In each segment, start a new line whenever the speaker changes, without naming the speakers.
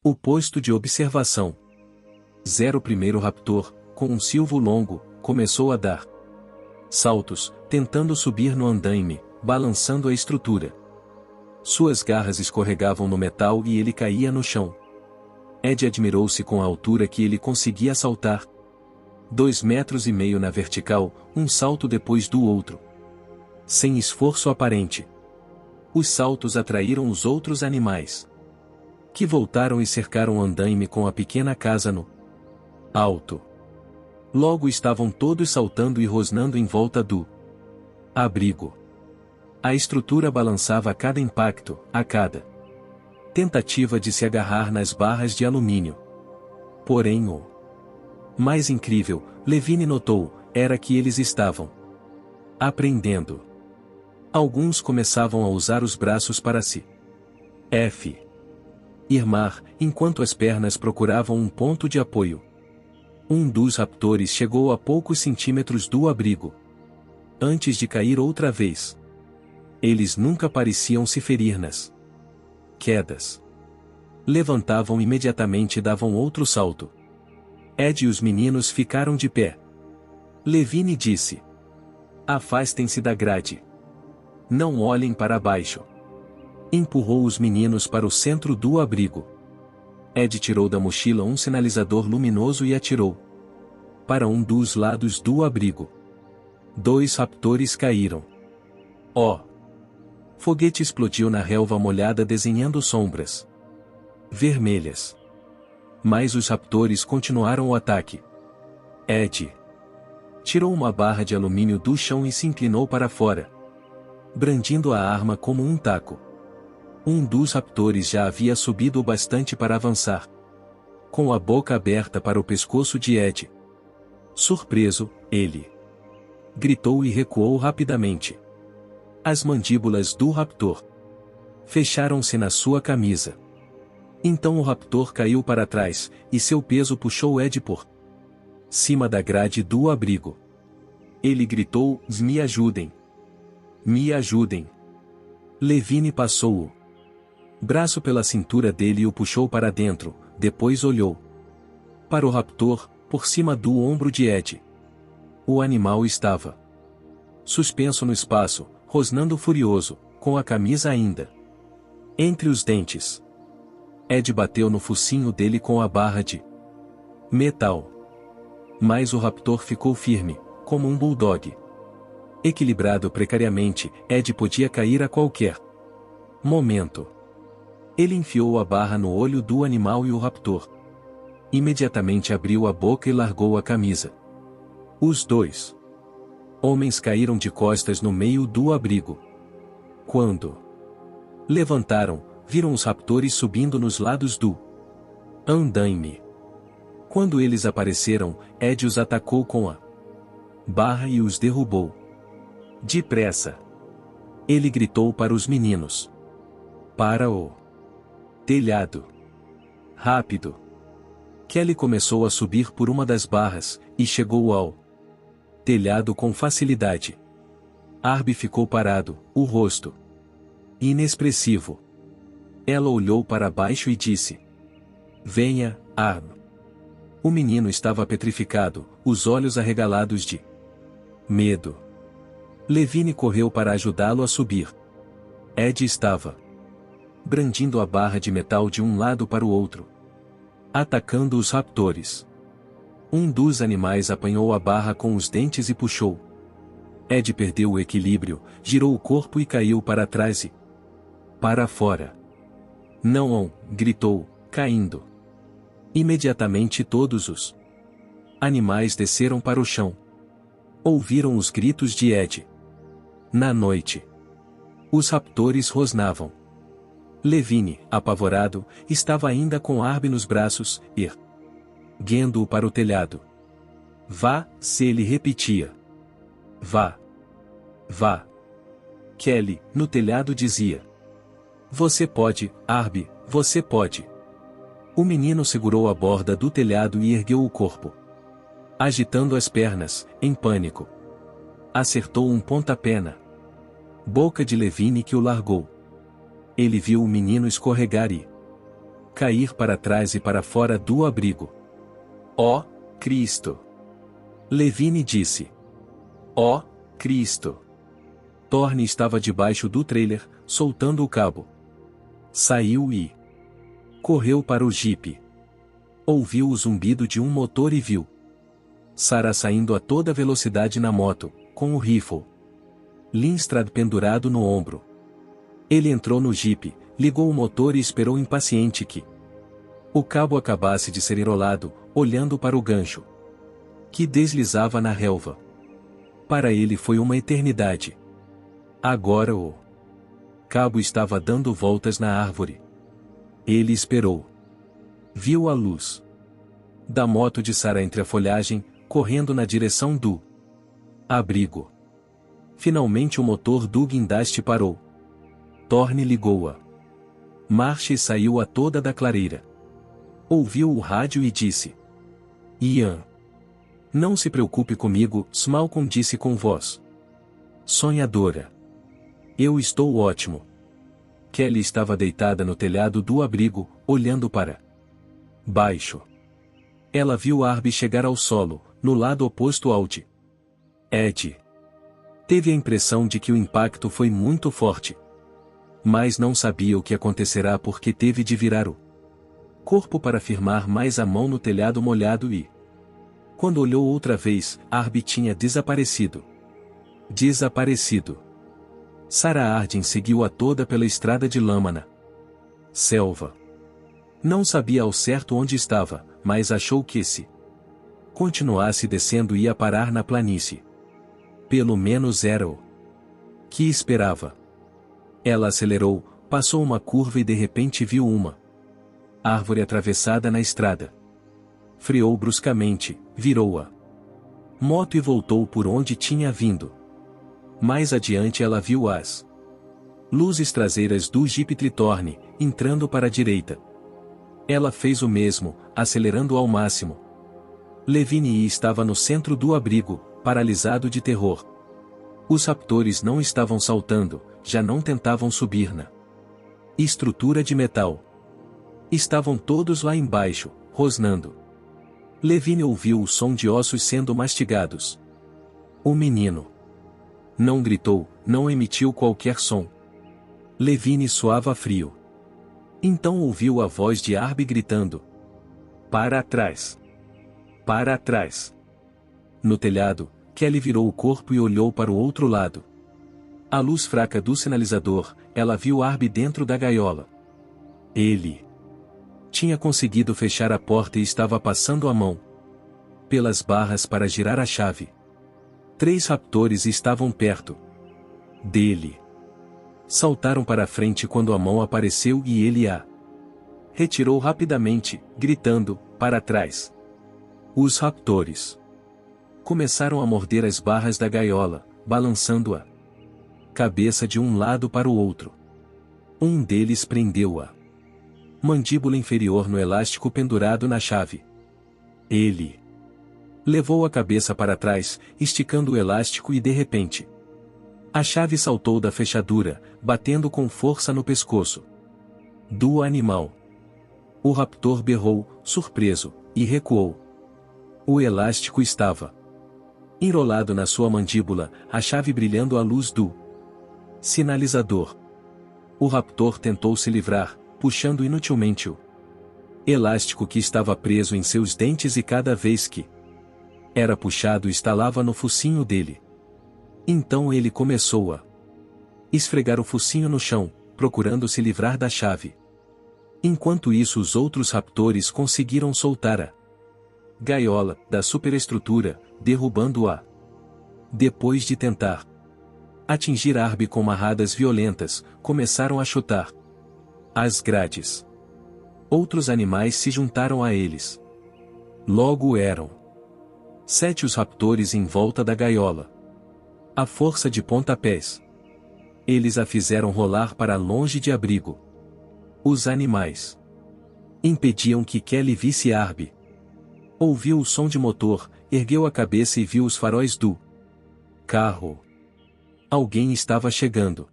O posto de observação. O primeiro raptor, com um silvo longo, começou a dar saltos, tentando subir no andaime, balançando a estrutura. Suas garras escorregavam no metal e ele caía no chão. Ed admirou-se com a altura que ele conseguia saltar. 2,5 metros na vertical, um salto depois do outro. Sem esforço aparente. Os saltos atraíram os outros animais, que voltaram e cercaram o andaime com a pequena casa no alto. Logo estavam todos saltando e rosnando em volta do abrigo. A estrutura balançava a cada impacto, a cada tentativa de se agarrar nas barras de alumínio. Porém o mais incrível, Levine notou, era que eles estavam aprendendo. Alguns começavam a usar os braços para se irmar, enquanto as pernas procuravam um ponto de apoio. Um dos raptores chegou a poucos centímetros do abrigo, antes de cair outra vez. Eles nunca pareciam se ferir nas quedas. Levantavam imediatamente e davam outro salto. Ed e os meninos ficaram de pé. Levine disse: "Afastem-se da grade. Não olhem para baixo." Empurrou os meninos para o centro do abrigo. Ed tirou da mochila um sinalizador luminoso e atirou para um dos lados do abrigo. 2 raptores caíram. O foguete explodiu na relva molhada desenhando sombras vermelhas. Mas os raptores continuaram o ataque. Ed tirou uma barra de alumínio do chão e se inclinou para fora, brandindo a arma como um taco. Um dos raptores já havia subido o bastante para avançar, com a boca aberta para o pescoço de Ed. Surpreso, ele gritou e recuou rapidamente. As mandíbulas do raptor fecharam-se na sua camisa. Então o raptor caiu para trás, e seu peso puxou Ed por cima da grade do abrigo. Ele gritou: "Me ajudem! Me ajudem!" Levine passou o braço pela cintura dele e o puxou para dentro, depois olhou para o raptor, por cima do ombro de Ed. O animal estava suspenso no espaço, rosnando furioso, com a camisa ainda entre os dentes. Ed bateu no focinho dele com a barra de metal. Mas o raptor ficou firme, como um bulldog. Equilibrado precariamente, Ed podia cair a qualquer momento. Ele enfiou a barra no olho do animal e o raptor imediatamente abriu a boca e largou a camisa. Os 2 homens caíram de costas no meio do abrigo. Quando levantaram, viram os raptores subindo nos lados do andaime. Quando eles apareceram, Ed os atacou com a barra e os derrubou. Depressa! Ele gritou para os meninos: "Para o telhado! Rápido!" Kelly começou a subir por uma das barras, e chegou ao telhado com facilidade. Arby ficou parado, o rosto inexpressivo. Ela olhou para baixo e disse: "Venha, Arby." O menino estava petrificado, os olhos arregalados de medo. Levine correu para ajudá-lo a subir. Ed estava brandindo a barra de metal de um lado para o outro, atacando os raptores. Um dos animais apanhou a barra com os dentes e puxou. Ed perdeu o equilíbrio, girou o corpo e caiu para trás e para fora. "Não!" gritou, caindo. Imediatamente todos os animais desceram para o chão. Ouviram os gritos de Ed. Na noite, os raptores rosnavam. Levine, apavorado, estava ainda com Arby nos braços, erguendo-o para o telhado. "Vá", se ele repetia. "Vá. Vá." Kelly, no telhado dizia: "Você pode, Arby, você pode." O menino segurou a borda do telhado e ergueu o corpo, agitando as pernas, em pânico. Acertou um pontapé na boca de Levine que o largou. Ele viu o menino escorregar e cair para trás e para fora do abrigo. Ó, Cristo! Levine disse. Ó, Cristo! Thorne estava debaixo do trailer, soltando o cabo. Saiu e correu para o jipe. Ouviu o zumbido de um motor e viu Sarah saindo a toda velocidade na moto, com o rifle Lindstrad pendurado no ombro. Ele entrou no jipe, ligou o motor e esperou impaciente que o cabo acabasse de ser enrolado, olhando para o gancho que deslizava na relva. Para ele foi uma eternidade. Agora o cabo estava dando voltas na árvore. Ele esperou. Viu a luz da moto de Sarah entre a folhagem, correndo na direção do abrigo. Finalmente o motor do guindaste parou. Thorne ligou a marcha e saiu a toda da clareira. Ouviu o rádio e disse: Ian. Não se preocupe comigo, Malcolm disse com voz sonhadora. Eu estou ótimo. Kelly estava deitada no telhado do abrigo, olhando para baixo. Ela viu Arby chegar ao solo, no lado oposto ao de Ed. Teve a impressão de que o impacto foi muito forte. Mas não sabia o que acontecerá porque teve de virar o corpo para firmar mais a mão no telhado molhado e, quando olhou outra vez, Arby tinha desaparecido. Desaparecido. Sarah Arden seguiu-a toda pela estrada de lama na selva. Não sabia ao certo onde estava, mas achou que se continuasse descendo ia parar na planície. Pelo menos era o que esperava. Ela acelerou, passou uma curva e de repente viu uma árvore atravessada na estrada. Freou bruscamente, virou a moto e voltou por onde tinha vindo. Mais adiante ela viu as luzes traseiras do Jeep Thorne, entrando para a direita. Ela fez o mesmo, acelerando ao máximo. Levine estava no centro do abrigo, paralisado de terror. Os raptores não estavam saltando, já não tentavam subir na estrutura de metal. Estavam todos lá embaixo, rosnando. Levine ouviu o som de ossos sendo mastigados. O menino não gritou, não emitiu qualquer som. Levine suava frio. Então ouviu a voz de Arby gritando: Para trás! Para trás! No telhado, Kelly virou o corpo e olhou para o outro lado. À luz fraca do sinalizador, ela viu Arby dentro da gaiola. Ele tinha conseguido fechar a porta e estava passando a mão pelas barras para girar a chave. 3 raptores estavam perto dele. Saltaram para a frente quando a mão apareceu e ele a retirou rapidamente, gritando: Para trás! Os raptores começaram a morder as barras da gaiola, balançando a cabeça de um lado para o outro. Um deles prendeu a mandíbula inferior no elástico pendurado na chave. Ele levou a cabeça para trás, esticando o elástico e de repente a chave saltou da fechadura, batendo com força no pescoço do animal. O raptor berrou, surpreso, e recuou. O elástico estava enrolado na sua mandíbula, a chave brilhando à luz do sinalizador. O raptor tentou se livrar, puxando inutilmente o elástico que estava preso em seus dentes e cada vez que era puxado estalava no focinho dele. Então ele começou a esfregar o focinho no chão, procurando se livrar da chave. Enquanto isso os outros raptores conseguiram soltar a gaiola da superestrutura, derrubando-a. Depois de tentar atingir Arby com marradas violentas, começaram a chutar as grades. Outros animais se juntaram a eles. Logo eram 7 os raptores em volta da gaiola. À força de pontapés, eles a fizeram rolar para longe de abrigo. Os animais impediam que Kelly visse Arby. Ouviu o som de motor, ergueu a cabeça e viu os faróis do carro. Alguém estava chegando.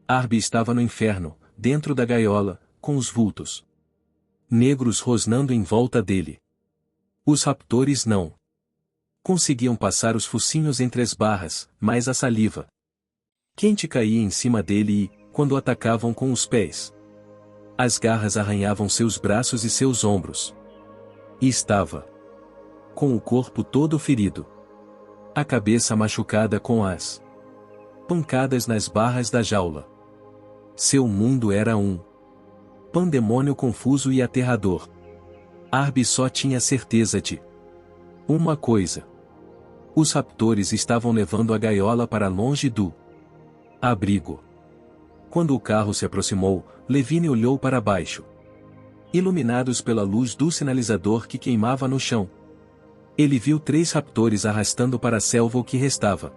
Arby estava no inferno, dentro da gaiola, com os vultos negros rosnando em volta dele. Os raptores não conseguiam passar os focinhos entre as barras, mas a saliva quente caía em cima dele e, quando o atacavam com os pés, as garras arranhavam seus braços e seus ombros. E estava com o corpo todo ferido, a cabeça machucada com as pancadas nas barras da jaula. Seu mundo era um pandemônio confuso e aterrador. Arby só tinha certeza de uma coisa. Os raptores estavam levando a gaiola para longe do abrigo. Quando o carro se aproximou, Levine olhou para baixo. Iluminados pela luz do sinalizador que queimava no chão, ele viu 3 raptores arrastando para a selva o que restava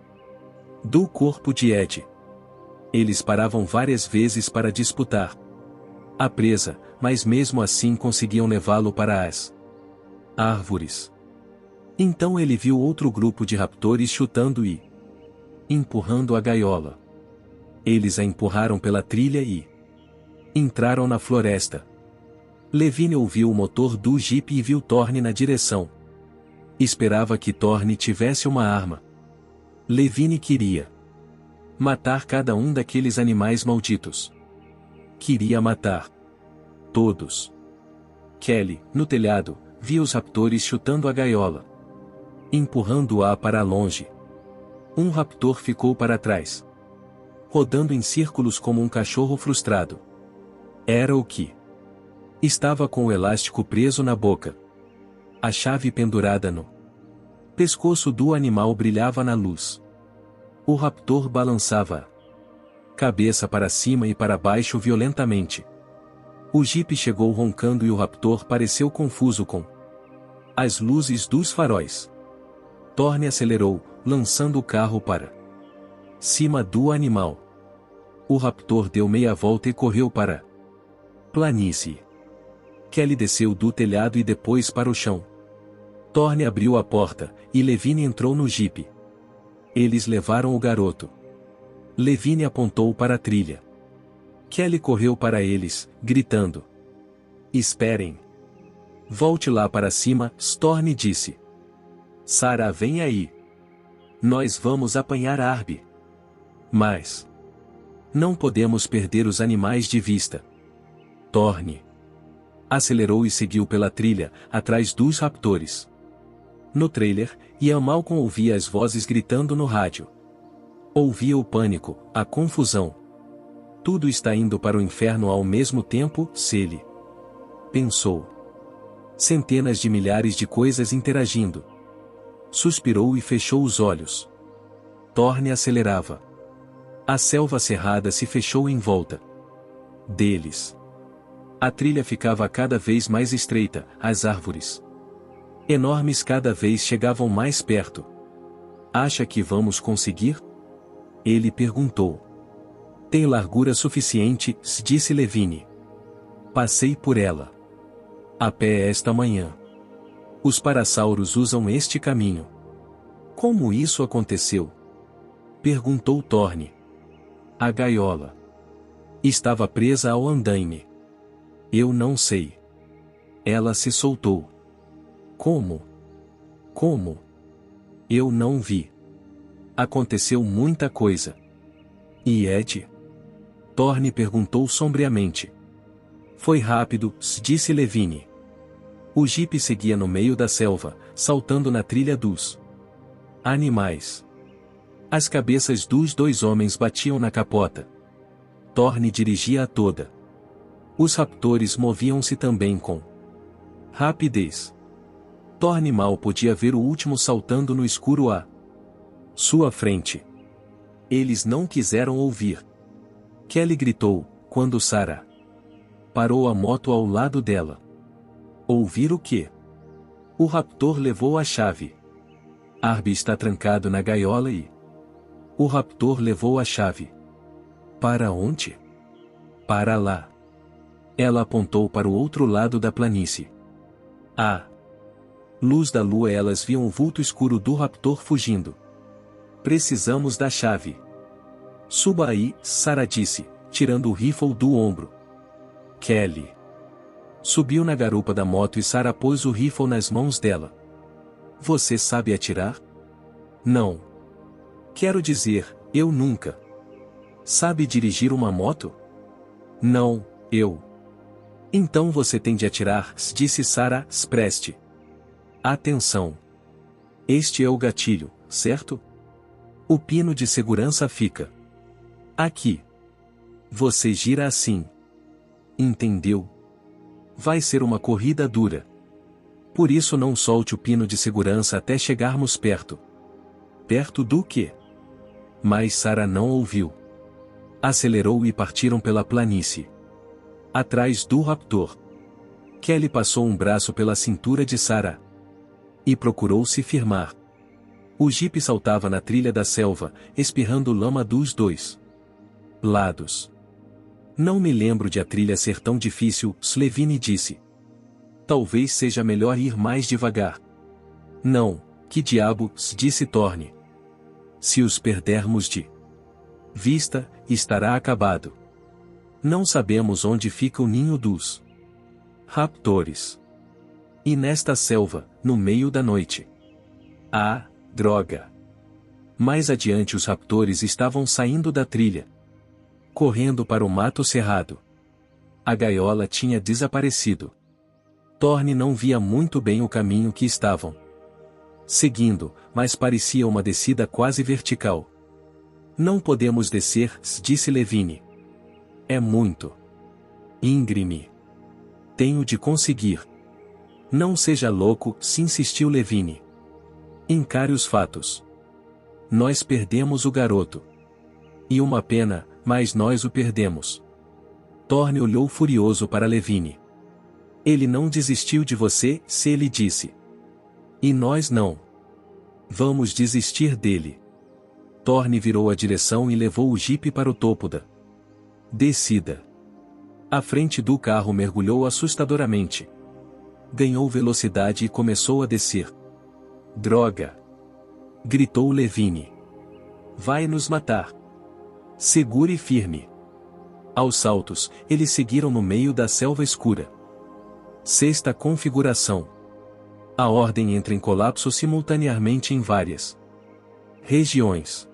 do corpo de Ed. Eles paravam várias vezes para disputar a presa, mas mesmo assim conseguiam levá-lo para as árvores. Então ele viu outro grupo de raptores chutando e empurrando a gaiola. Eles a empurraram pela trilha e entraram na floresta. Levine ouviu o motor do jipe e viu Thorne na direção. Esperava que Thorne tivesse uma arma. Levine queria matar cada um daqueles animais malditos. Queria matar todos. Kelly, no telhado, via os raptores chutando a gaiola, empurrando-a para longe. Um raptor ficou para trás, rodando em círculos como um cachorro frustrado. Era o que estava com o elástico preso na boca. A chave pendurada no pescoço do animal brilhava na luz. O raptor balançava a cabeça para cima e para baixo violentamente. O jipe chegou roncando e o raptor pareceu confuso com as luzes dos faróis. Thorne acelerou, lançando o carro para cima do animal. O raptor deu meia volta e correu para a planície. Kelly desceu do telhado e depois para o chão. Thorne abriu a porta, e Levine entrou no jipe. Eles levaram o garoto. Levine apontou para a trilha. Kelly correu para eles, gritando: "Esperem! Volte lá para cima", Thorne disse. "Sarah, vem aí. Nós vamos apanhar Arby. Mas não podemos perder os animais de vista." Thorne acelerou e seguiu pela trilha, atrás dos raptores. No trailer, Ian Malcolm ouvia as vozes gritando no rádio. Ouvia o pânico, a confusão. Tudo está indo para o inferno ao mesmo tempo, ele pensou. Centenas de milhares de coisas interagindo. Suspirou e fechou os olhos. Thorne acelerava. A selva cerrada se fechou em volta deles. A trilha ficava cada vez mais estreita, as árvores enormes cada vez chegavam mais perto. "Acha que vamos conseguir?" ele perguntou. "Tem largura suficiente", disse Levine. "Passei por ela a pé esta manhã. Os parassauros usam este caminho." "Como isso aconteceu?" perguntou Thorne. "A gaiola estava presa ao andaime." "Eu não sei. Ela se soltou." "Como? Como?" "Eu não vi. Aconteceu muita coisa." "E Ed?" Thorne perguntou sombriamente. "Foi rápido", disse Levine. O jipe seguia no meio da selva, saltando na trilha dos animais. As cabeças dos 2 homens batiam na capota. Thorne dirigia a toda. Os raptores moviam-se também com rapidez. Thorne mal podia ver o último saltando no escuro à sua frente. Eles não quiseram ouvir. Kelly gritou, quando Sarah parou a moto ao lado dela. "Ouvir o quê?" "O raptor levou a chave. Arby está trancado na gaiola e o raptor levou a chave." "Para onde?" "Para lá." Ela apontou para o outro lado da planície. À luz da lua elas viam o vulto escuro do raptor fugindo. "Precisamos da chave." "Suba aí", Sarah disse, tirando o rifle do ombro. Kelly Subiu na garupa da moto e Sarah pôs o rifle nas mãos dela. Você sabe atirar? Não. Quero dizer, eu nunca. Sabe dirigir uma moto? Não, eu. Então você tem de atirar, disse Sarah, preste. Atenção. Este é o gatilho, certo? O pino de segurança fica aqui. Você gira assim. Entendeu? Vai ser uma corrida dura. Por isso não solte o pino de segurança até chegarmos perto. Perto do quê? Mas Sarah não ouviu. Acelerou e partiram pela planície. Atrás do Raptor. Kelly passou um braço pela cintura de Sarah. E procurou se firmar. O jipe saltava na trilha da selva, espirrando lama dos dois lados. Não me lembro de a trilha ser tão difícil, Levine disse. Talvez seja melhor ir mais devagar. Não, que diabo, disse Thorne. Se os perdermos de vista, estará acabado. Não sabemos onde fica o ninho dos raptores. E nesta selva, no meio da noite. Ah, droga! Mais adiante os raptores estavam saindo da trilha. Correndo para o mato cerrado. A gaiola tinha desaparecido. Thorne não via muito bem o caminho que estavam seguindo, mas parecia uma descida quase vertical. Não podemos descer, disse Levine. É muito íngreme. Tenho de conseguir. Não seja louco, se insistiu Levine. Encare os fatos. Nós perdemos o garoto. E uma pena, mas nós o perdemos. Thorne olhou furioso para Levine. Ele não desistiu de você, se ele disse. E nós não. Vamos desistir dele. Thorne virou a direção e levou o jipe para o topo da descida. A frente do carro mergulhou assustadoramente. Ganhou velocidade e começou a descer. Droga! Gritou Levine. Vai nos matar. Segure firme. Aos saltos, eles seguiram no meio da selva escura. Sexta configuração. A ordem entra em colapso simultaneamente em várias regiões.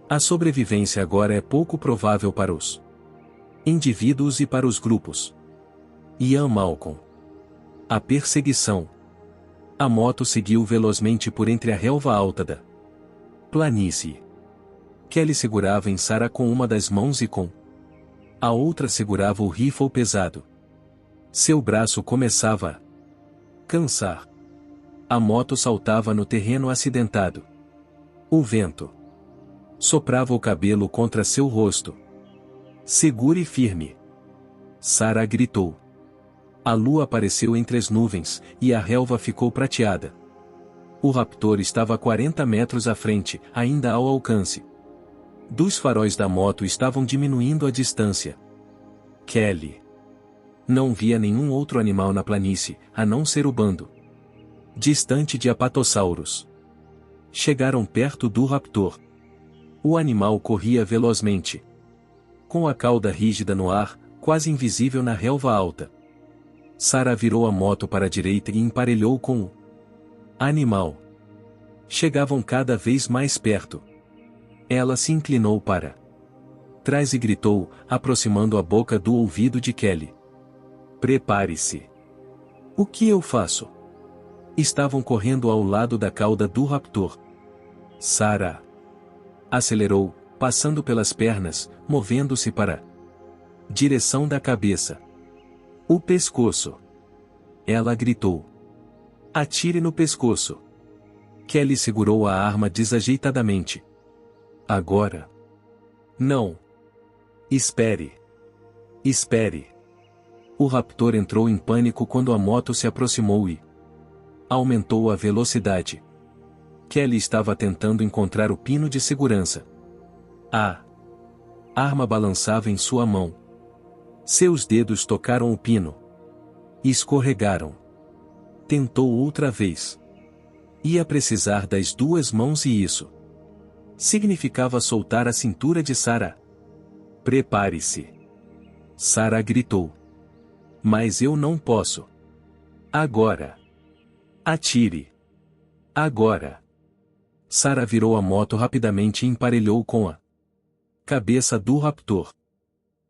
A sobrevivência agora é pouco provável para os indivíduos e para os grupos. Ian Malcolm. A perseguição. A moto seguiu velozmente por entre a relva alta da planície. Kelly segurava em Sarah com uma das mãos e com a outra segurava o rifle pesado. Seu braço começava a cansar. A moto saltava no terreno acidentado. O vento soprava o cabelo contra seu rosto. Segure firme. Sarah gritou. A lua apareceu entre as nuvens, e a relva ficou prateada. O raptor estava a 40 metros à frente, ainda ao alcance. Dos faróis da moto estavam diminuindo a distância. Kelly não via nenhum outro animal na planície, a não ser o bando distante de apatossauros. Chegaram perto do raptor. O animal corria velozmente. Com a cauda rígida no ar, quase invisível na relva alta. Sarah virou a moto para a direita e emparelhou com o animal. Chegavam cada vez mais perto. Ela se inclinou para trás e gritou, aproximando a boca do ouvido de Kelly. Prepare-se. O que eu faço? Estavam correndo ao lado da cauda do raptor. Sarah acelerou, passando pelas pernas, movendo-se para a direção da cabeça. O pescoço. Ela gritou. Atire no pescoço. Kelly segurou a arma desajeitadamente. Agora. Não. Espere. Espere. O raptor entrou em pânico quando a moto se aproximou e aumentou a velocidade. Kelly estava tentando encontrar o pino de segurança. A arma balançava em sua mão. Seus dedos tocaram o pino. E escorregaram. Tentou outra vez. Ia precisar das duas mãos e isso significava soltar a cintura de Sarah. Prepare-se. Sarah gritou. Mas eu não posso. Agora. Atire. Agora. Sarah virou a moto rapidamente e emparelhou com a cabeça do raptor.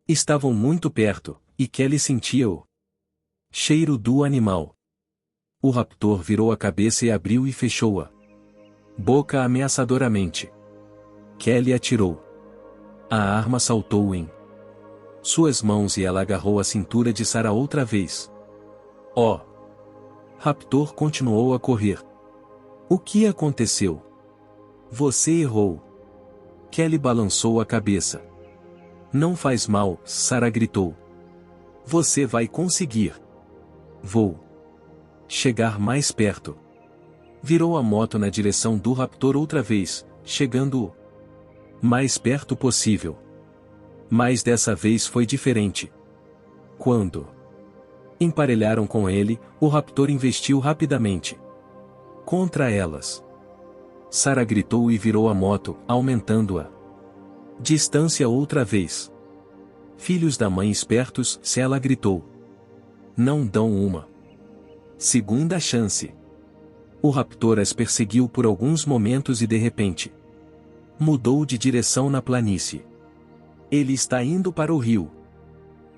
Estavam muito perto, e Kelly sentia o cheiro do animal. O raptor virou a cabeça e abriu e fechou a boca ameaçadoramente. Kelly atirou. A arma saltou em suas mãos e ela agarrou a cintura de Sarah outra vez. O raptor continuou a correr. O que aconteceu? Você errou. Kelly balançou a cabeça. Não faz mal, Sarah gritou. Você vai conseguir. Vou chegar mais perto. Virou a moto na direção do raptor outra vez, chegando o mais perto possível. Mas dessa vez foi diferente. Quando emparelharam com ele, o raptor investiu rapidamente contra elas. Sarah gritou e virou a moto, aumentando a distância outra vez. Filhos da mãe espertos, se ela gritou. Não dão uma segunda chance. O raptor as perseguiu por alguns momentos e de repente mudou de direção na planície. Ele está indo para o rio.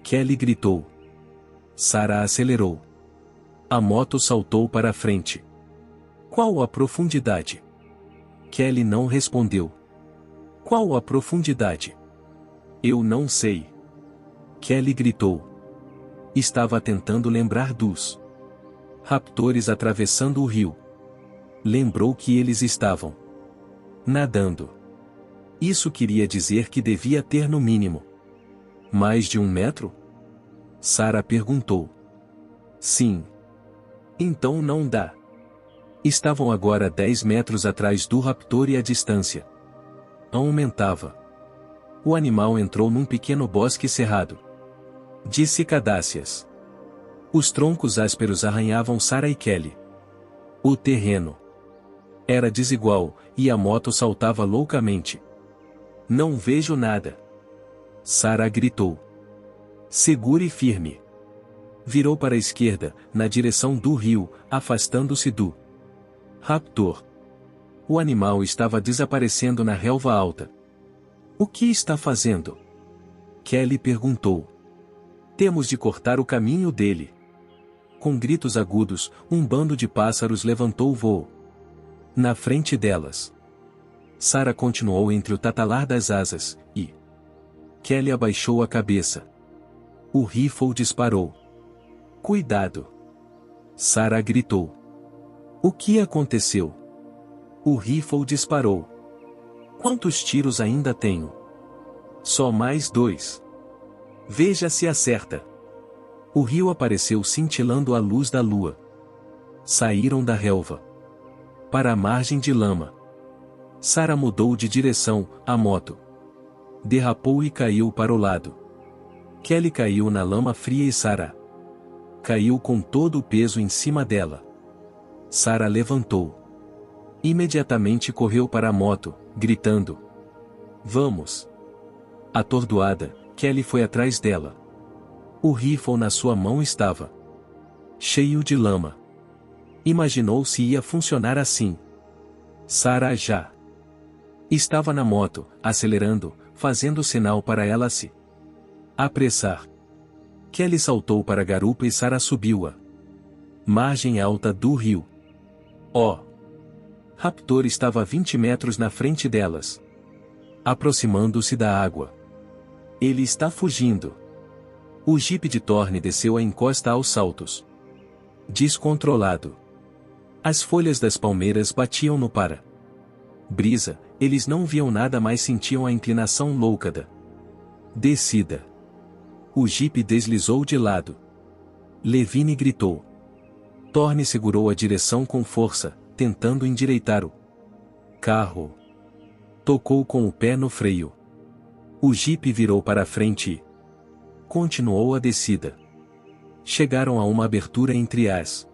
Kelly gritou. Sarah acelerou. A moto saltou para a frente. Qual a profundidade? Kelly não respondeu. Qual a profundidade? Eu não sei. Kelly gritou. Estava tentando lembrar dos raptores atravessando o rio. Lembrou que eles estavam nadando. Isso queria dizer que devia ter no mínimo mais de 1 metro? Sarah perguntou. Sim. Então não dá. Estavam agora 10 metros atrás do raptor e a distância aumentava. O animal entrou num pequeno bosque cerrado de cicadáceas. Os troncos ásperos arranhavam Sarah e Kelly. O terreno era desigual, e a moto saltava loucamente. Não vejo nada. Sarah gritou. Segure firme. Virou para a esquerda, na direção do rio, afastando-se do raptor. O animal estava desaparecendo na relva alta. O que está fazendo? Kelly perguntou. Temos de cortar o caminho dele. Com gritos agudos, um bando de pássaros levantou voo na frente delas. Sarah continuou entre o tatalar das asas, e Kelly abaixou a cabeça. O rifle disparou. Cuidado! Sarah gritou. O que aconteceu? O rifle disparou. Quantos tiros ainda tenho? Só mais 2. Veja se acerta. O rio apareceu cintilando à luz da lua. Saíram da relva para a margem de lama. Sarah mudou de direção, a moto derrapou e caiu para o lado. Kelly caiu na lama fria e Sarah caiu com todo o peso em cima dela. Sarah levantou. Imediatamente correu para a moto, gritando. Vamos! Atordoada, Kelly foi atrás dela. O rifle na sua mão estava cheio de lama. Imaginou se ia funcionar assim. Sarah já estava na moto, acelerando, fazendo sinal para ela se apressar. Kelly saltou para a garupa e Sarah subiu a margem alta do rio. O raptor estava a 20 metros na frente delas, aproximando-se da água. Ele está fugindo. O jipe de Thorne desceu a encosta aos saltos. Descontrolado. As folhas das palmeiras batiam no para-brisa, eles não viam nada, mas sentiam a inclinação louca da descida. O jipe deslizou de lado. Levine gritou. Thorne segurou a direção com força, tentando endireitar o carro. Tocou com o pé no freio. O jipe virou para a frente e continuou a descida. Chegaram a uma abertura entre as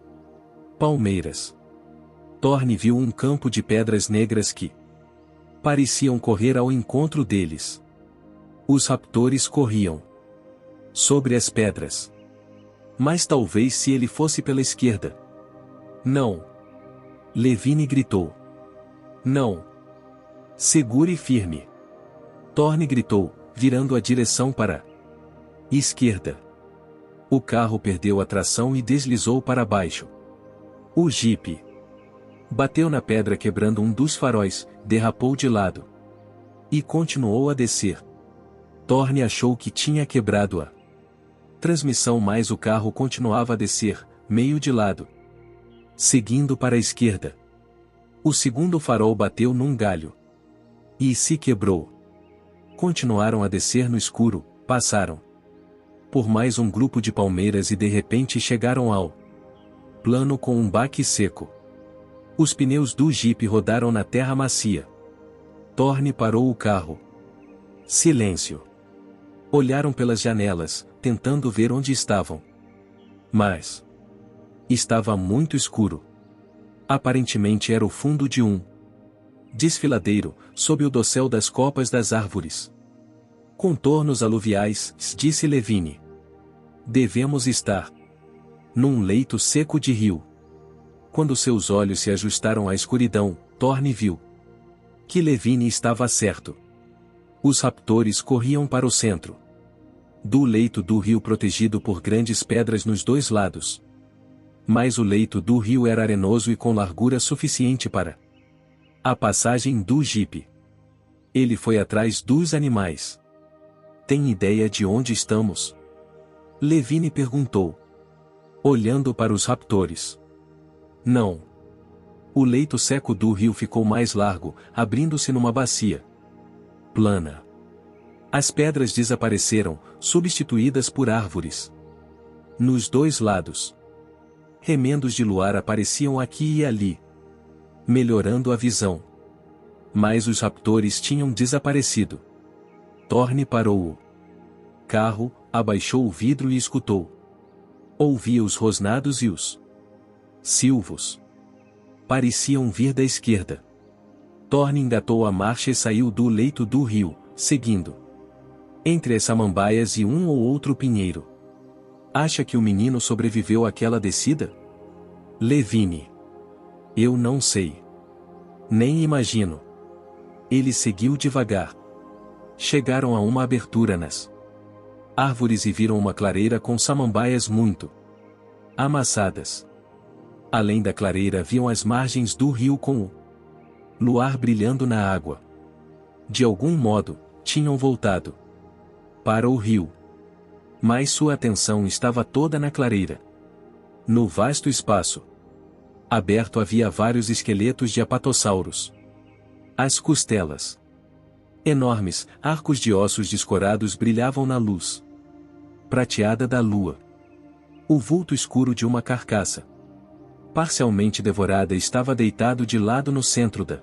palmeiras. Thorne viu um campo de pedras negras que pareciam correr ao encontro deles. Os raptores corriam sobre as pedras. Mas talvez se ele fosse pela esquerda. Não. Levine gritou. Não. Segure firme. Thorne gritou, virando a direção para a esquerda. O carro perdeu a tração e deslizou para baixo. O jipe bateu na pedra quebrando um dos faróis, derrapou de lado. E continuou a descer. Thorne achou que tinha quebrado a transmissão, mas o carro continuava a descer, meio de lado, seguindo para a esquerda. O segundo farol bateu num galho. E se quebrou. Continuaram a descer no escuro, passaram por mais um grupo de palmeiras e de repente chegaram ao plano com um baque seco. Os pneus do jipe rodaram na terra macia. Thorne parou o carro. Silêncio. Olharam pelas janelas, tentando ver onde estavam. Mas estava muito escuro. Aparentemente era o fundo de um desfiladeiro, sob o dossel das copas das árvores. Contornos aluviais, disse Levine. Devemos estar num leito seco de rio. Quando seus olhos se ajustaram à escuridão, Thorne viu que Levine estava certo. Os raptores corriam para o centro do leito do rio, protegido por grandes pedras nos dois lados. Mas o leito do rio era arenoso e com largura suficiente para a passagem do jipe. Ele foi atrás dos animais. Tem ideia de onde estamos? Levine perguntou, olhando para os raptores. Não. O leito seco do rio ficou mais largo, abrindo-se numa bacia plana. As pedras desapareceram, substituídas por árvores. Nos dois lados, remendos de luar apareciam aqui e ali, melhorando a visão. Mas os raptores tinham desaparecido. Thorne parou o carro, abaixou o vidro e escutou. Ouvia os rosnados e os silvos. Pareciam vir da esquerda. Thorne engatou a marcha e saiu do leito do rio, seguindo entre as samambaias e um ou outro pinheiro. Acha que o menino sobreviveu àquela descida? Levine. Eu não sei. Nem imagino. Ele seguiu devagar. Chegaram a uma abertura nas árvores e viram uma clareira com samambaias muito amassadas. Além da clareira viam as margens do rio com o luar brilhando na água. De algum modo, tinham voltado para o rio. Mas sua atenção estava toda na clareira. No vasto espaço aberto havia vários esqueletos de apatossauros. As costelas enormes, arcos de ossos descorados brilhavam na luz prateada da lua. O vulto escuro de uma carcaça parcialmente devorada estava deitado de lado no centro da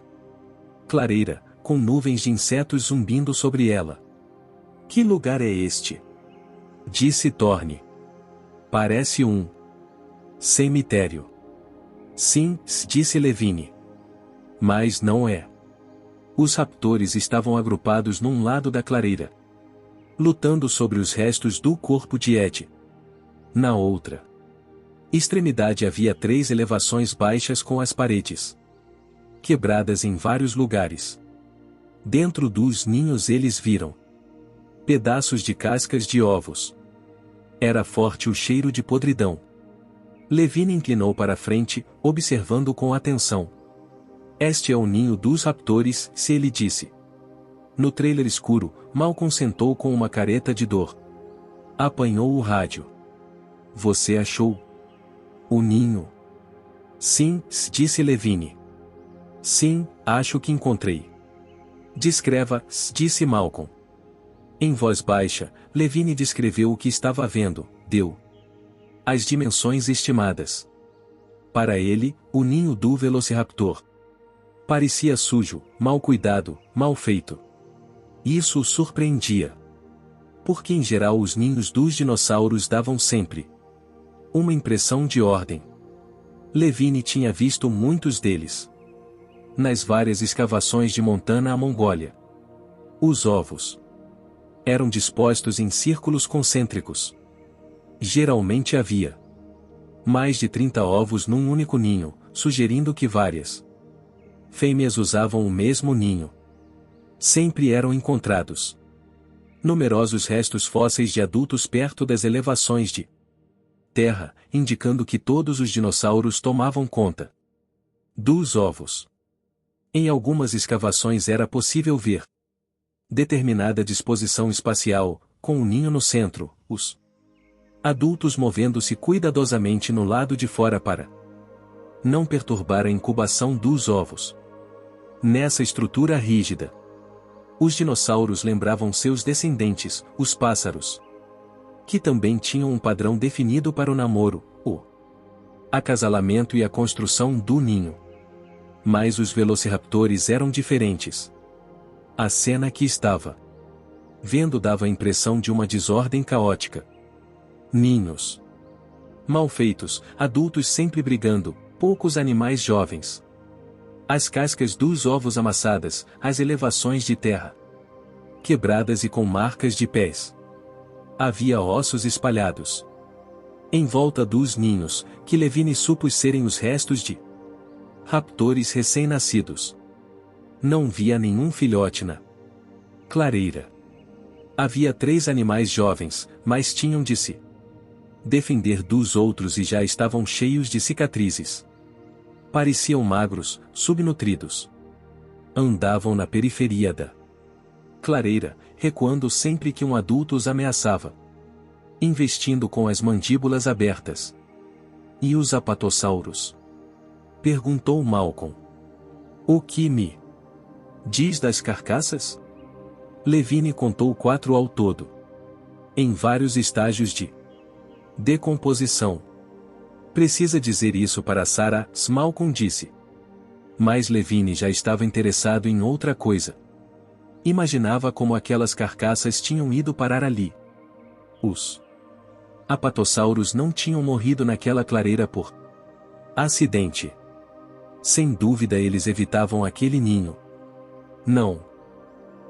clareira, com nuvens de insetos zumbindo sobre ela. Que lugar é este? Disse Thorne. Parece um cemitério. Sim, disse Levine. Mas não é. Os raptores estavam agrupados num lado da clareira, lutando sobre os restos do corpo de Ed. Na outra extremidade havia 3 elevações baixas com as paredes quebradas em vários lugares. Dentro dos ninhos eles viram pedaços de cascas de ovos. Era forte o cheiro de podridão. Levine inclinou para a frente, observando com atenção. Este é o ninho dos raptores, se ele disse. No trailer escuro, Malcolm sentou com uma careta de dor. Apanhou o rádio. Você achou o ninho? Sim, disse Levine. Sim, acho que encontrei. Descreva, disse Malcolm. Em voz baixa, Levine descreveu o que estava vendo, deu as dimensões estimadas. Para ele, o ninho do Velociraptor parecia sujo, mal cuidado, mal feito. Isso o surpreendia. Porque em geral os ninhos dos dinossauros davam sempre uma impressão de ordem. Levine tinha visto muitos deles nas várias escavações de Montana à Mongólia. Os ovos eram dispostos em círculos concêntricos. Geralmente havia mais de 30 ovos num único ninho, sugerindo que várias fêmeas usavam o mesmo ninho. Sempre eram encontrados numerosos restos fósseis de adultos perto das elevações de terra, indicando que todos os dinossauros tomavam conta dos ovos. Em algumas escavações era possível ver determinada disposição espacial, com o ninho no centro, os adultos movendo-se cuidadosamente no lado de fora para não perturbar a incubação dos ovos. Nessa estrutura rígida, os dinossauros lembravam seus descendentes, os pássaros, que também tinham um padrão definido para o namoro, o acasalamento e a construção do ninho. Mas os velociraptores eram diferentes. A cena que estava vendo dava a impressão de uma desordem caótica. Ninhos mal feitos, adultos sempre brigando, poucos animais jovens. As cascas dos ovos amassadas, as elevações de terra quebradas e com marcas de pés. Havia ossos espalhados em volta dos ninhos, que Levine supôs serem os restos de raptores recém-nascidos. Não via nenhum filhote na clareira. Havia 3 animais jovens, mas tinham de se defender dos outros e já estavam cheios de cicatrizes. Pareciam magros, subnutridos. Andavam na periferia da clareira, recuando sempre que um adulto os ameaçava. Investindo com as mandíbulas abertas. E os apatossauros? Perguntou Malcolm. O que me diz das carcaças? Levine contou 4 ao todo. Em vários estágios de decomposição. Precisa dizer isso para Sarah, Malcolm disse. Mas Levine já estava interessado em outra coisa. Imaginava como aquelas carcaças tinham ido parar ali. Os apatossauros não tinham morrido naquela clareira por acidente. Sem dúvida eles evitavam aquele ninho. Não.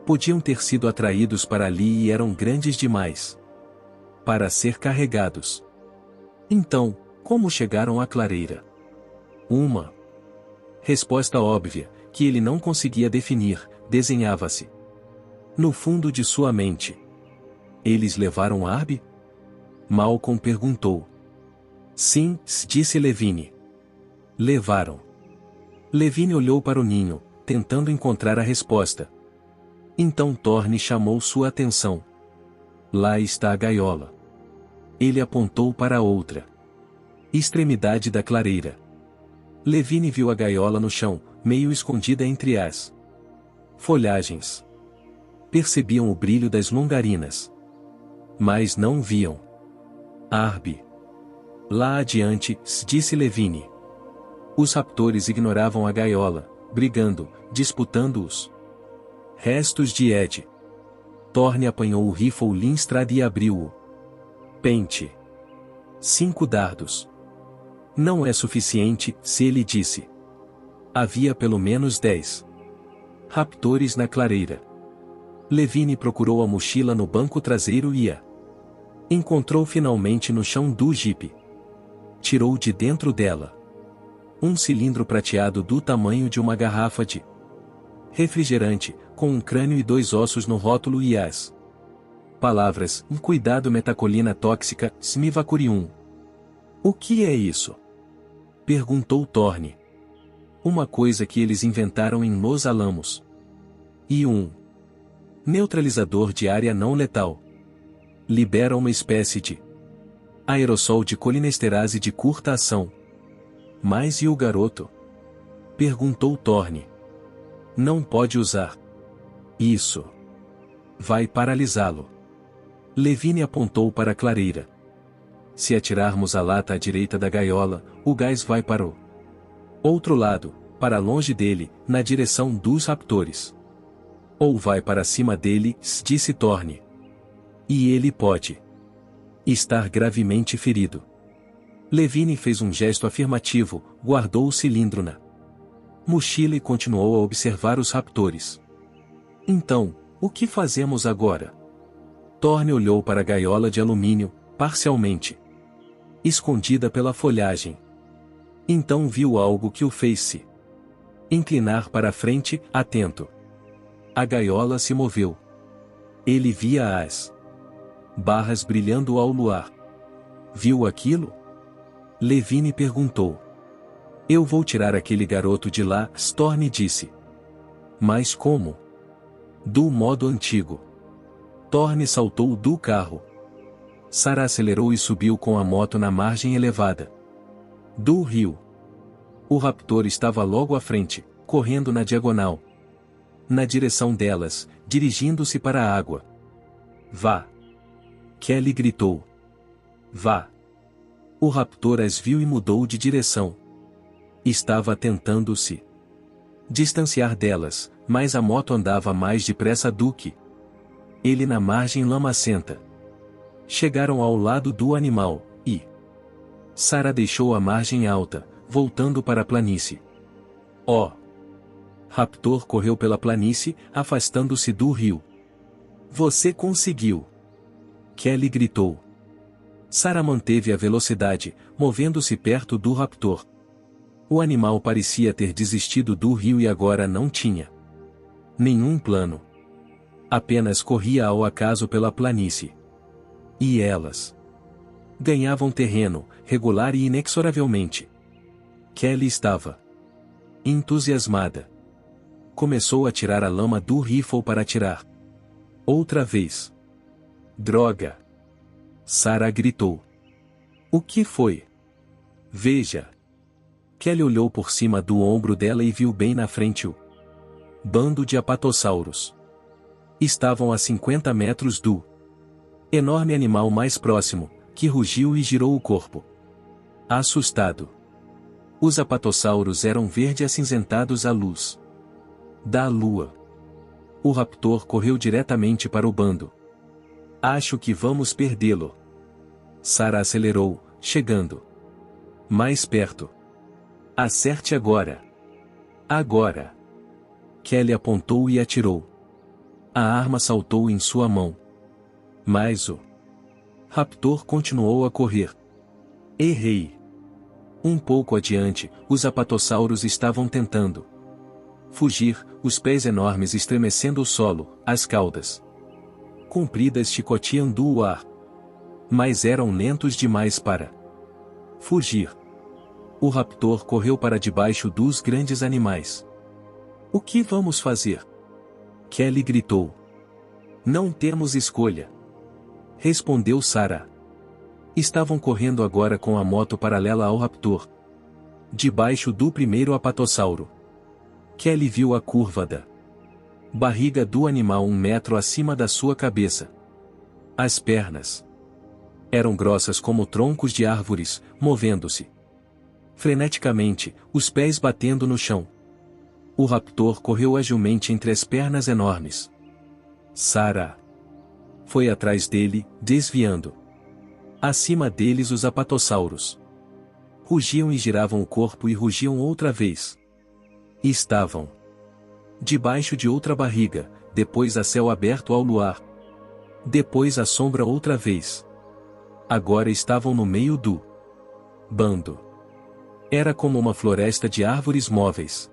Podiam ter sido atraídos para ali e eram grandes demais para ser carregados. Então, como chegaram à clareira? Uma resposta óbvia, que ele não conseguia definir, desenhava-se no fundo de sua mente. Eles levaram Arby? Malcolm perguntou. Sim, disse Levine. Levaram. Levine olhou para o ninho, tentando encontrar a resposta. Então Thorne chamou sua atenção. Lá está a gaiola. Ele apontou para a outra extremidade da clareira. Levine viu a gaiola no chão, meio escondida entre as folhagens. Percebiam o brilho das longarinas. Mas não viam Arby. Lá adiante, disse Levine. Os raptores ignoravam a gaiola, brigando, disputando os restos de Ed. Thorne apanhou o rifle Linstrad e abriu-o. Pente. 5 dardos. Não é suficiente, se ele disse. Havia pelo menos 10 raptores na clareira. Levine procurou a mochila no banco traseiro e a encontrou finalmente no chão do jipe. Tirou de dentro dela um cilindro prateado do tamanho de uma garrafa de refrigerante, com um crânio e 2 ossos no rótulo e as palavras, cuidado metacolina tóxica, smivacurium. O que é isso? Perguntou Thorne. Uma coisa que eles inventaram em Los Alamos. E um neutralizador de área não letal. Libera uma espécie de aerossol de colinesterase de curta ação. Mas e o garoto? Perguntou Thorne. Não pode usar. Isso vai paralisá-lo. Levine apontou para a clareira. Se atirarmos a lata à direita da gaiola, o gás vai para o outro lado, para longe dele, na direção dos raptores. Ou vai para cima dele, disse Thorne. E ele pode estar gravemente ferido. Levine fez um gesto afirmativo, guardou o cilindro na mochila e continuou a observar os raptores. Então, o que fazemos agora? Thorne olhou para a gaiola de alumínio, parcialmente escondida pela folhagem. Então viu algo que o fez se inclinar para a frente, atento. A gaiola se moveu. Ele via as barras brilhando ao luar. Viu aquilo? Levine perguntou. Eu vou tirar aquele garoto de lá, Storm disse. Mas como? Do modo antigo. Thorne saltou do carro. Sarah acelerou e subiu com a moto na margem elevada do rio. O raptor estava logo à frente, correndo na diagonal. Na direção delas, dirigindo-se para a água. Vá! Kelly gritou. Vá! O raptor as viu e mudou de direção. Estava tentando se distanciar delas, mas a moto andava mais depressa do que ele na margem lamacenta. Chegaram ao lado do animal, e Sarah deixou a margem alta, voltando para a planície. Oh! Raptor correu pela planície, afastando-se do rio. Você conseguiu! Kelly gritou. Sarah manteve a velocidade, movendo-se perto do raptor. O animal parecia ter desistido do rio e agora não tinha nenhum plano. Apenas corria ao acaso pela planície. E elas ganhavam terreno, regular e inexoravelmente. Kelly estava entusiasmada. Começou a tirar a lama do rifle para atirar. Outra vez. Droga! Sarah gritou. O que foi? Veja! Kelly olhou por cima do ombro dela e viu bem na frente o bando de apatossauros. Estavam a 50 metros do enorme animal mais próximo, que rugiu e girou o corpo. Assustado. Os apatossauros eram verde acinzentados à luz da lua. O raptor correu diretamente para o bando. Acho que vamos perdê-lo. Sarah acelerou, chegando mais perto. Acerte agora. Agora. Kelly apontou e atirou. A arma saltou em sua mão. Mas o raptor continuou a correr. Errei. Um pouco adiante, os apatossauros estavam tentando fugir, os pés enormes estremecendo o solo, as caudas compridas chicoteando o ar. Mas eram lentos demais para fugir. O raptor correu para debaixo dos grandes animais. O que vamos fazer? Kelly gritou. Não temos escolha. Respondeu Sarah. Estavam correndo agora com a moto paralela ao raptor. Debaixo do primeiro apatossauro. Kelly viu a curva da barriga do animal 1 metro acima da sua cabeça. As pernas eram grossas como troncos de árvores, movendo-se freneticamente, os pés batendo no chão. O raptor correu agilmente entre as pernas enormes. Sarah foi atrás dele, desviando. Acima deles os apatossauros rugiam e giravam o corpo e rugiam outra vez. Estavam debaixo de outra barriga, depois a céu aberto ao luar. Depois a sombra outra vez. Agora estavam no meio do bando. Era como uma floresta de árvores móveis.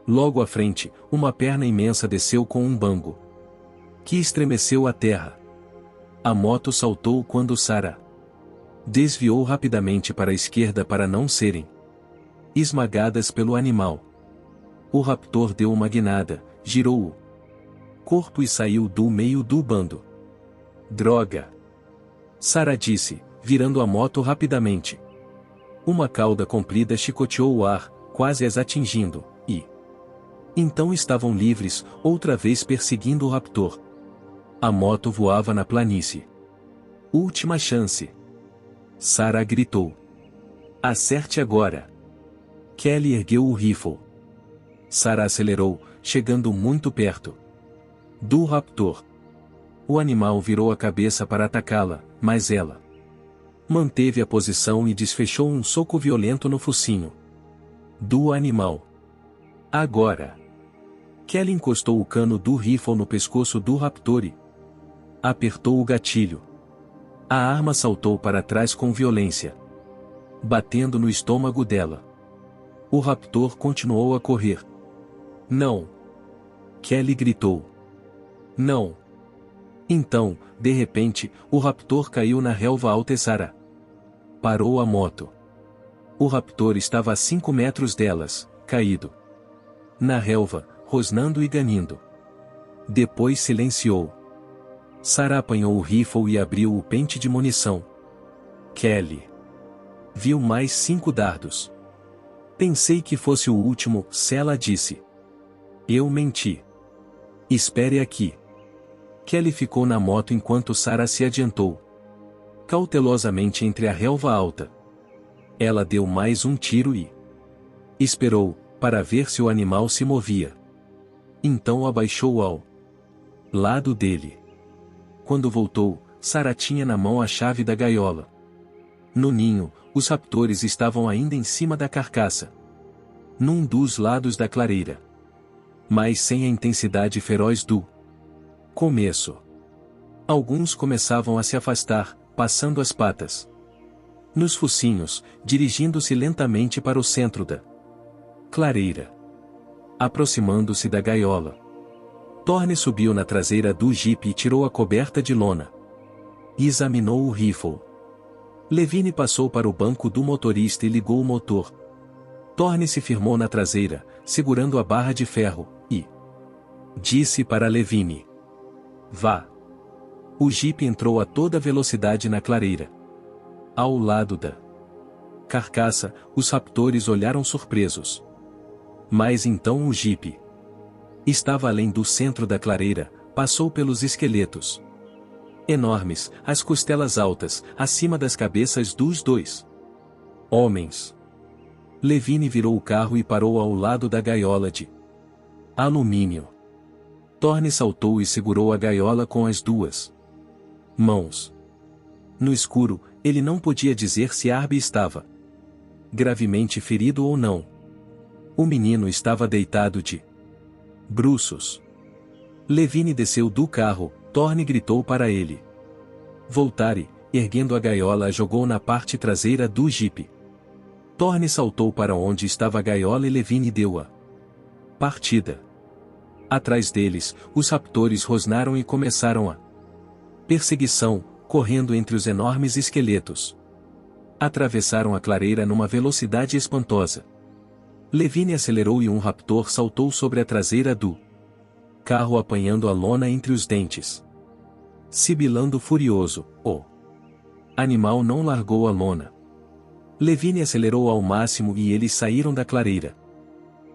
Logo à frente, uma perna imensa desceu com um bango que estremeceu a terra. A moto saltou quando Sarah desviou rapidamente para a esquerda para não serem esmagadas pelo animal. O raptor deu uma guinada, girou o corpo e saiu do meio do bando. Droga! Sarah disse, virando a moto rapidamente. Uma cauda comprida chicoteou o ar, quase as atingindo, e então estavam livres, outra vez perseguindo o raptor. A moto voava na planície. Última chance. Sarah gritou. Acerte agora. Kelly ergueu o rifle. Sarah acelerou, chegando muito perto do raptor. O animal virou a cabeça para atacá-la, mas ela manteve a posição e desfechou um soco violento no focinho do animal. Agora. Kelly encostou o cano do rifle no pescoço do raptor e apertou o gatilho. A arma saltou para trás com violência, batendo no estômago dela. O raptor continuou a correr. Não! Kelly gritou. Não! Então, de repente, o raptor caiu na relva Altessara. Parou a moto. O raptor estava a 5 metros delas, caído na relva, rosnando e ganindo. Depois silenciou. Sarah apanhou o rifle e abriu o pente de munição. Kelly viu mais 5 dardos. Pensei que fosse o último, Sela disse. Eu menti. Espere aqui. Kelly ficou na moto enquanto Sarah se adiantou cautelosamente entre a relva alta. Ela deu mais um tiro e esperou, para ver se o animal se movia. Então abaixou ao lado dele. Quando voltou, Sarah tinha na mão a chave da gaiola. No ninho, os raptores estavam ainda em cima da carcaça, num dos lados da clareira, mas sem a intensidade feroz do começo. Alguns começavam a se afastar, passando as patas nos focinhos, dirigindo-se lentamente para o centro da clareira. Aproximando-se da gaiola, Thorne subiu na traseira do jipe e tirou a coberta de lona. Examinou o rifle. Levine passou para o banco do motorista e ligou o motor. Thorne se firmou na traseira, segurando a barra de ferro, e disse para Levine: vá. O jipe entrou a toda velocidade na clareira. Ao lado da carcaça, os raptores olharam surpresos. Mas então o jipe estava além do centro da clareira, passou pelos esqueletos enormes, as costelas altas, acima das cabeças dos 2 homens. Levine virou o carro e parou ao lado da gaiola de alumínio. Thorne saltou e segurou a gaiola com as 2 mãos. No escuro, ele não podia dizer se Arby estava gravemente ferido ou não. O menino estava deitado de bruços. Levine desceu do carro. Thorne gritou para ele voltar e, erguendo a gaiola, a jogou na parte traseira do jipe. Thorne saltou para onde estava a gaiola e Levine deu a partida. Atrás deles, os raptores rosnaram e começaram a perseguição, correndo entre os enormes esqueletos. Atravessaram a clareira numa velocidade espantosa. Levine acelerou e um raptor saltou sobre a traseira do carro, apanhando a lona entre os dentes. Sibilando furioso, o animal não largou a lona. Levine acelerou ao máximo e eles saíram da clareira.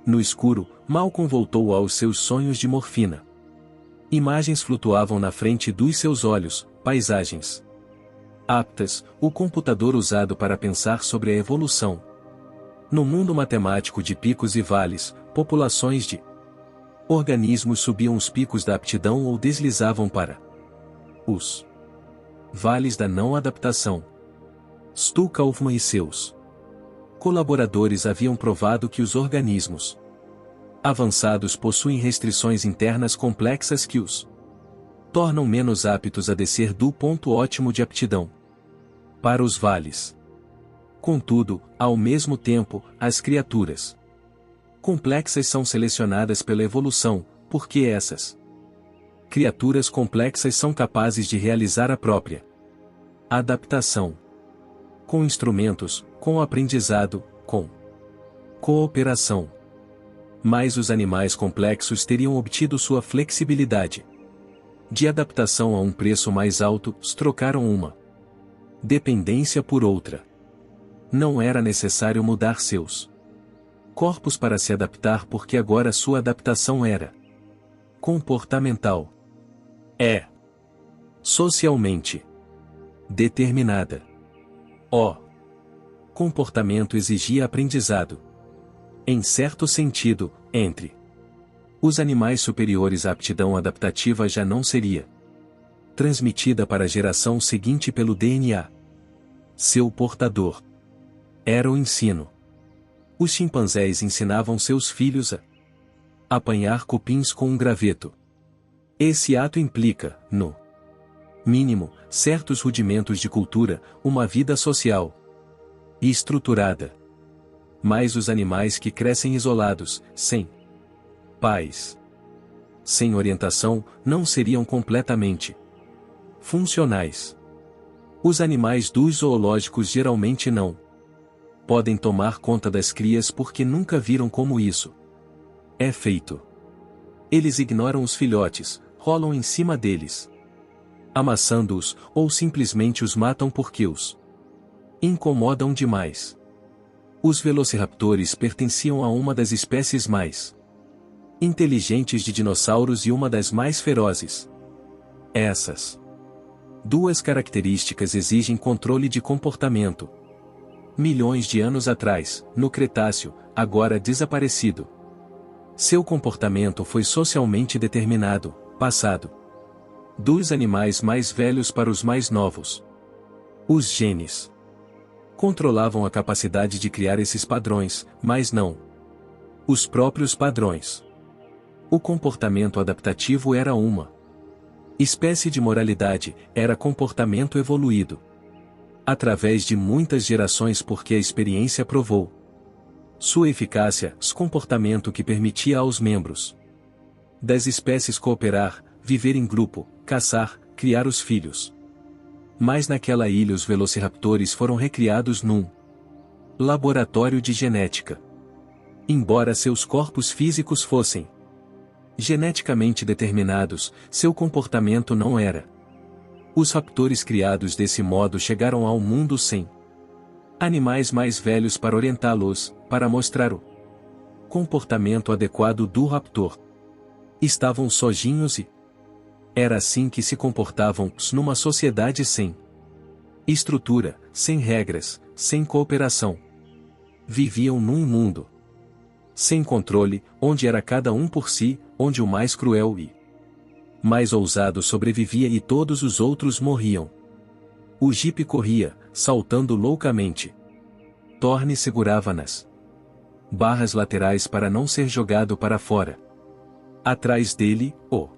No escuro, Malcolm voltou aos seus sonhos de morfina. Imagens flutuavam na frente dos seus olhos, paisagens aptas, o computador usado para pensar sobre a evolução. No mundo matemático de picos e vales, populações de organismos subiam os picos da aptidão ou deslizavam para os vales da não adaptação. Stu Kaufman e seus colaboradores haviam provado que os organismos avançados possuem restrições internas complexas que os tornam menos aptos a descer do ponto ótimo de aptidão para os vales. Contudo, ao mesmo tempo, as criaturas complexas são selecionadas pela evolução, porque essas criaturas complexas são capazes de realizar a própria adaptação com instrumentos, com aprendizado, com cooperação. Mas os animais complexos teriam obtido sua flexibilidade de adaptação a um preço mais alto, trocaram uma dependência por outra. Não era necessário mudar seus corpos para se adaptar, porque agora sua adaptação era comportamental. É socialmente determinada. O comportamento exigia aprendizado. Em certo sentido, entre os animais superiores a aptidão adaptativa já não seria transmitida para a geração seguinte pelo DNA. Seu portador era o ensino. Os chimpanzés ensinavam seus filhos a apanhar cupins com um graveto. Esse ato implica, no mínimo, certos rudimentos de cultura, uma vida social e estruturada. Mas os animais que crescem isolados, sem pais, sem orientação, não seriam completamente funcionais. Os animais dos zoológicos geralmente não podem tomar conta das crias porque nunca viram como isso é feito. Eles ignoram os filhotes, rolam em cima deles, amassando-os, ou simplesmente os matam porque os incomodam demais. Os velociraptores pertenciam a uma das espécies mais inteligentes de dinossauros e uma das mais ferozes. Essas duas características exigem controle de comportamento. Milhões de anos atrás, no Cretáceo, agora desaparecido, seu comportamento foi socialmente determinado, passado dos animais mais velhos para os mais novos. Os genes controlavam a capacidade de criar esses padrões, mas não os próprios padrões. O comportamento adaptativo era uma espécie de moralidade, era comportamento evoluído através de muitas gerações porque a experiência provou sua eficácia, comportamento que permitia aos membros das espécies cooperar, viver em grupo, caçar, criar os filhos. Mas naquela ilha os velociraptores foram recriados num laboratório de genética. Embora seus corpos físicos fossem geneticamente determinados, seu comportamento não era. Os raptores criados desse modo chegaram ao mundo sem animais mais velhos para orientá-los, para mostrar o comportamento adequado do raptor. Estavam sozinhos e era assim que se comportavam numa sociedade sem estrutura, sem regras, sem cooperação. Viviam num mundo sem controle, onde era cada um por si, onde o mais cruel e mais ousado sobrevivia e todos os outros morriam. O jipe corria, saltando loucamente. Thorne segurava nas barras laterais para não ser jogado para fora. Atrás dele, o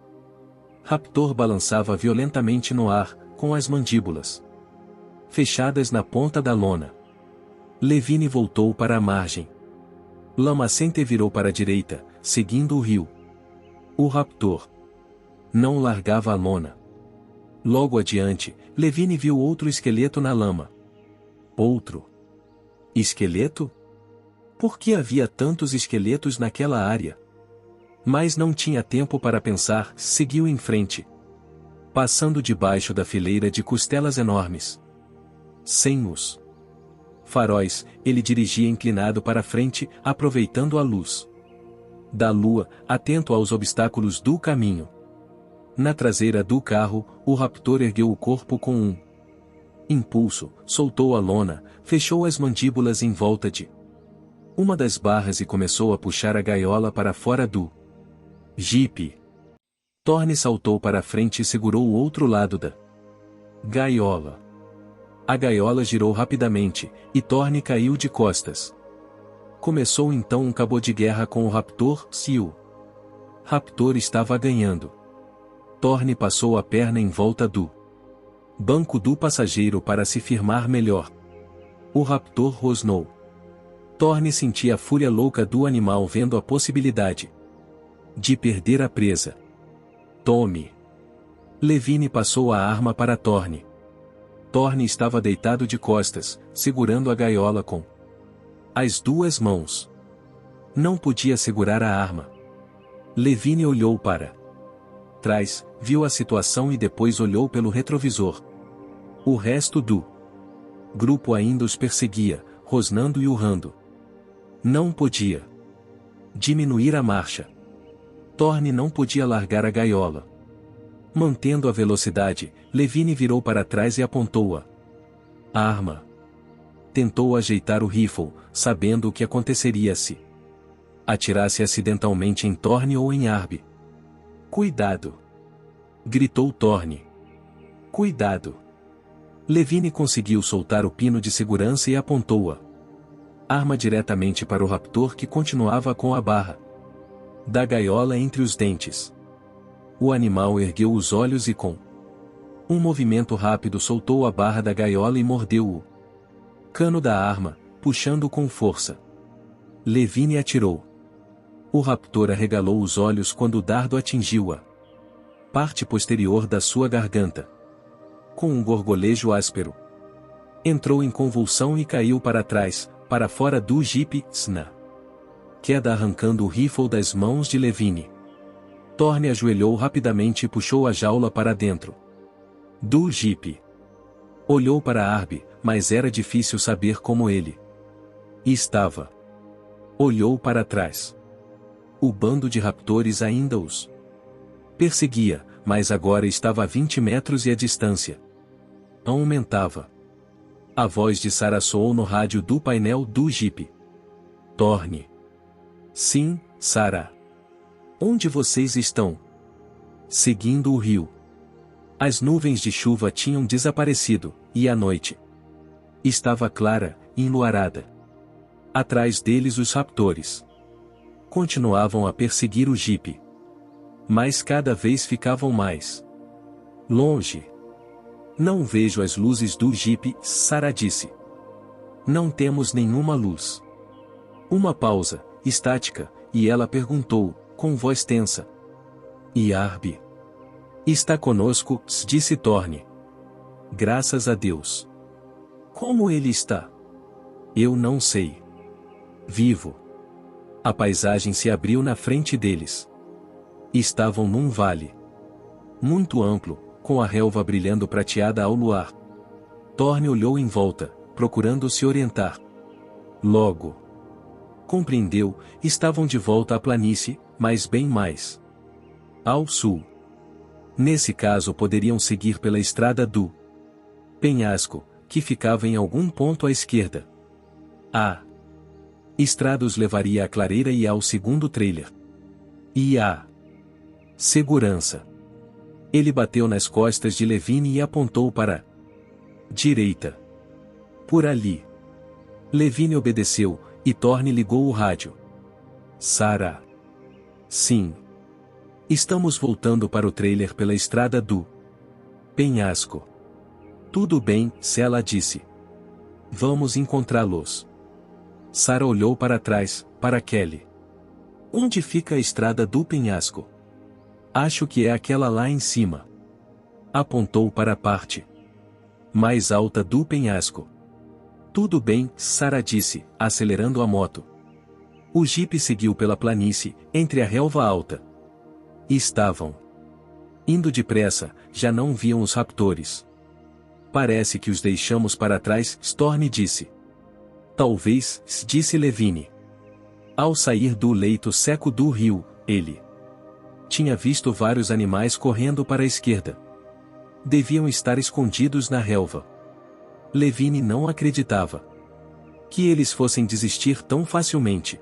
raptor balançava violentamente no ar, com as mandíbulas fechadas na ponta da lona. Levine voltou para a margem. Lamacente virou para a direita, seguindo o rio. O raptor não largava a lona. Logo adiante, Levine viu outro esqueleto na lama. Outro esqueleto? Por que havia tantos esqueletos naquela área? Mas não tinha tempo para pensar, seguiu em frente, passando debaixo da fileira de costelas enormes. Sem os faróis, ele dirigia inclinado para frente, aproveitando a luz da lua, atento aos obstáculos do caminho. Na traseira do carro, o raptor ergueu o corpo com um impulso, soltou a lona, fechou as mandíbulas em volta de uma das barras e começou a puxar a gaiola para fora do jipe. Thorne saltou para a frente e segurou o outro lado da gaiola. A gaiola girou rapidamente, e Thorne caiu de costas. Começou então um cabo de guerra com o raptor, se o raptor estava ganhando. Thorne passou a perna em volta do banco do passageiro para se firmar melhor. O raptor rosnou. Thorne sentia a fúria louca do animal vendo a possibilidade de perder a presa. Tome! Levine passou a arma para Thorne. Thorne estava deitado de costas, segurando a gaiola com as duas mãos. Não podia segurar a arma. Levine olhou para trás, viu a situação e depois olhou pelo retrovisor. O resto do grupo ainda os perseguia, rosnando e urrando. Não podia diminuir a marcha. Thorne não podia largar a gaiola. Mantendo a velocidade, Levine virou para trás e apontou a arma. Tentou ajeitar o rifle, sabendo o que aconteceria se atirasse acidentalmente em Thorne ou em Arby. Cuidado! Gritou Thorne. Cuidado! Levine conseguiu soltar o pino de segurança e apontou a arma diretamente para o raptor que continuava com a barra da gaiola entre os dentes. O animal ergueu os olhos e com Um movimento rápido soltou a barra da gaiola e mordeu o cano da arma, puxando com força. Levine atirou. O raptor arregalou os olhos quando o dardo atingiu a parte posterior da sua garganta. Com um gorgolejo áspero, entrou em convulsão e caiu para trás, para fora do jipe, na queda arrancando o rifle das mãos de Levine. Thorne ajoelhou rapidamente e puxou a jaula para dentro do jipe. Olhou para Arby, mas era difícil saber como ele estava. Olhou para trás. O bando de raptores ainda os perseguia, mas agora estava a 20 metros e a distância aumentava. A voz de Sarah soou no rádio do painel do jipe. Thorne. Sim, Sarah. Onde vocês estão? Seguindo o rio. As nuvens de chuva tinham desaparecido, e a noite estava clara, enluarada. Atrás deles os raptores continuavam a perseguir o jipe. Mas cada vez ficavam mais longe. Não vejo as luzes do jipe, Sarah disse. Não temos nenhuma luz. Uma pausa, estática, e ela perguntou, com voz tensa. E Arby? Está conosco, disse Thorne. Graças a Deus. Como ele está? Eu não sei. Vivo. A paisagem se abriu na frente deles. Estavam num vale muito amplo, com a relva brilhando prateada ao luar. Thorne olhou em volta, procurando se orientar. Logo compreendeu, estavam de volta à planície, mas bem mais ao sul. Nesse caso poderiam seguir pela estrada do penhasco, que ficava em algum ponto à esquerda. A estrada os levaria à clareira e ao segundo trailer. E a segurança. Ele bateu nas costas de Levine e apontou para a direita. Por ali. Levine obedeceu, e Thorne ligou o rádio. Sarah. Sim. Estamos voltando para o trailer pela estrada do penhasco. Tudo bem, ela disse. Vamos encontrá-los. Sarah olhou para trás, para Kelly. Onde fica a estrada do penhasco? Acho que é aquela lá em cima. Apontou para a parte mais alta do penhasco. Tudo bem, Sarah disse, acelerando a moto. O jipe seguiu pela planície, entre a relva alta. Estavam indo depressa, já não viam os raptores. Parece que os deixamos para trás, Thorne disse. Talvez, disse Levine. Ao sair do leito seco do rio, ele tinha visto vários animais correndo para a esquerda. Deviam estar escondidos na relva. Levine não acreditava que eles fossem desistir tão facilmente.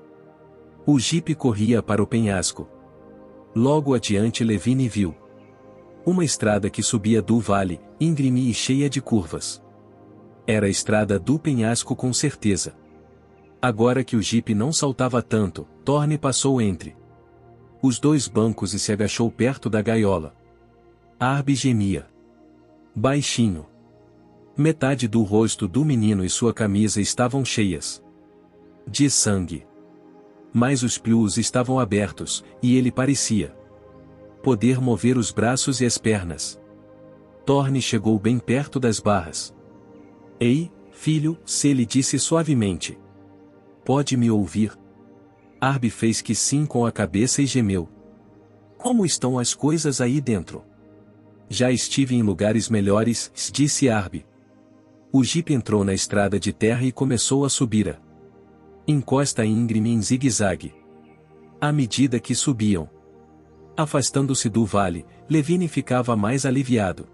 O jipe corria para o penhasco. Logo adiante Levine viu uma estrada que subia do vale, íngreme e cheia de curvas. Era a estrada do penhasco com certeza. Agora que o jipe não saltava tanto, Thorne passou entre os dois bancos e se agachou perto da gaiola. Arby gemia baixinho. Metade do rosto do menino e sua camisa estavam cheias de sangue. Mas os pius estavam abertos, e ele parecia poder mover os braços e as pernas. Thorne chegou bem perto das barras. Ei, filho, ele disse suavemente. Pode me ouvir? Arby fez que sim com a cabeça e gemeu. Como estão as coisas aí dentro? Já estive em lugares melhores, disse Arby. O jipe entrou na estrada de terra e começou a subir a encosta íngreme em zigue-zague. À medida que subiam, afastando-se do vale, Levine ficava mais aliviado.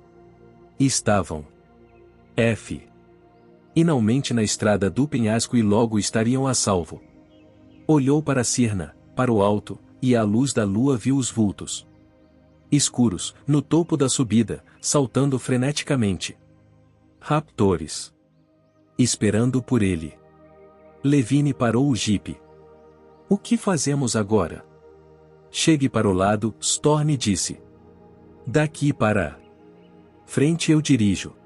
Estavam finalmente na estrada do penhasco e logo estariam a salvo. Olhou para Cirna, para o alto, e à luz da lua viu os vultos escuros, no topo da subida, saltando freneticamente. Raptores. Esperando por ele. Levine parou o jipe. O que fazemos agora? Chegue para o lado, Thorne disse. Daqui para Frente eu dirijo.